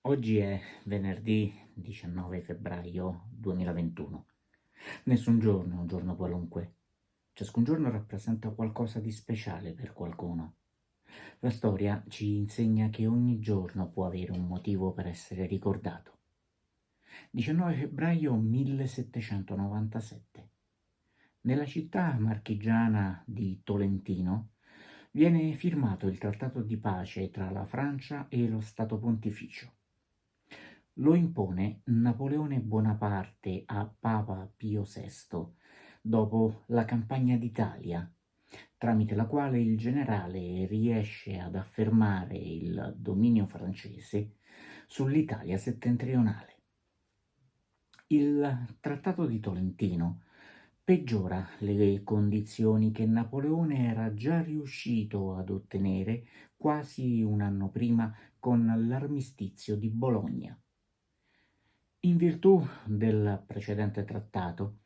Oggi è venerdì 19 febbraio 2021. Nessun giorno è un giorno qualunque. Ciascun giorno rappresenta qualcosa di speciale per qualcuno. La storia ci insegna che ogni giorno può avere un motivo per essere ricordato. 19 febbraio 1797. Nella città marchigiana di Tolentino viene firmato il trattato di pace tra la Francia e lo Stato Pontificio. Lo impone Napoleone Bonaparte a Papa Pio VI dopo la campagna d'Italia, tramite la quale il generale riesce ad affermare il dominio francese sull'Italia settentrionale. Il Trattato di Tolentino peggiora le condizioni che Napoleone era già riuscito ad ottenere quasi un anno prima con l'armistizio di Bologna. In virtù del precedente trattato,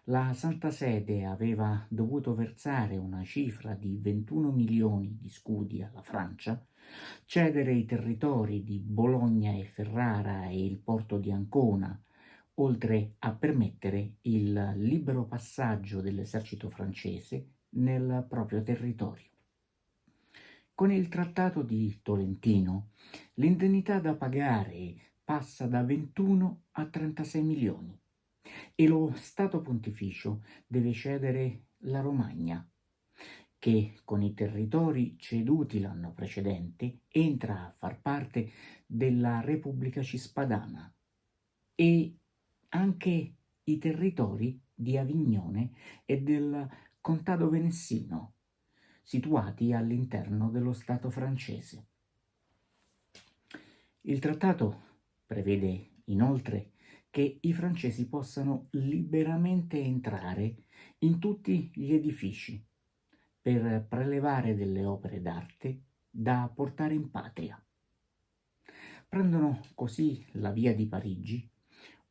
la Santa Sede aveva dovuto versare una cifra di 21 milioni di scudi alla Francia, cedere i territori di Bologna e Ferrara e il porto di Ancona, oltre a permettere il libero passaggio dell'esercito francese nel proprio territorio. Con il Trattato di Tolentino, l'indennità da pagare passa da 21 a 36 milioni e lo Stato Pontificio deve cedere la Romagna, che con i territori ceduti l'anno precedente entra a far parte della Repubblica Cispadana, e anche i territori di Avignone e del Contado Venessino, situati all'interno dello Stato francese. Il trattato prevede inoltre che i francesi possano liberamente entrare in tutti gli edifici per prelevare delle opere d'arte da portare in patria. Prendono così la via di Parigi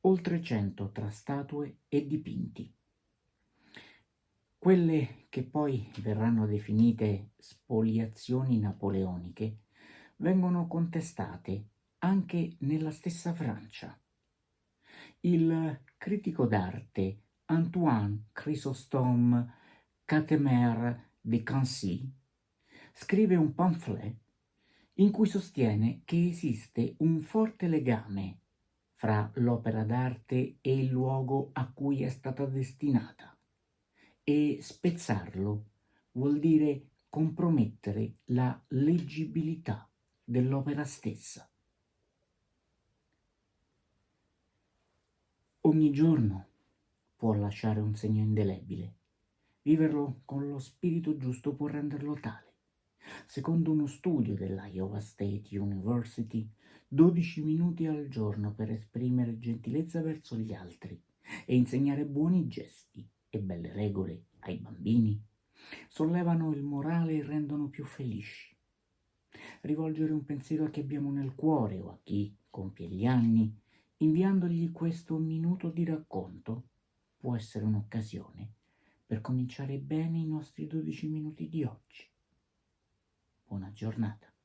oltre 100 tra statue e dipinti. Quelle che poi verranno definite spoliazioni napoleoniche vengono contestate anche nella stessa Francia. Il critico d'arte Antoine Chrysostome Catemer de Cancy scrive un pamphlet in cui sostiene che esiste un forte legame fra l'opera d'arte e il luogo a cui è stata destinata, e spezzarlo vuol dire compromettere la leggibilità dell'opera stessa. Ogni giorno può lasciare un segno indelebile. Viverlo con lo spirito giusto può renderlo tale. Secondo uno studio della Iowa State University, 12 minuti al giorno per esprimere gentilezza verso gli altri e insegnare buoni gesti e belle regole ai bambini sollevano il morale e rendono più felici. Rivolgere un pensiero a chi abbiamo nel cuore o a chi compie gli anni, inviandogli questo minuto di racconto, può essere un'occasione per cominciare bene i nostri 12 minuti di oggi. Buona giornata.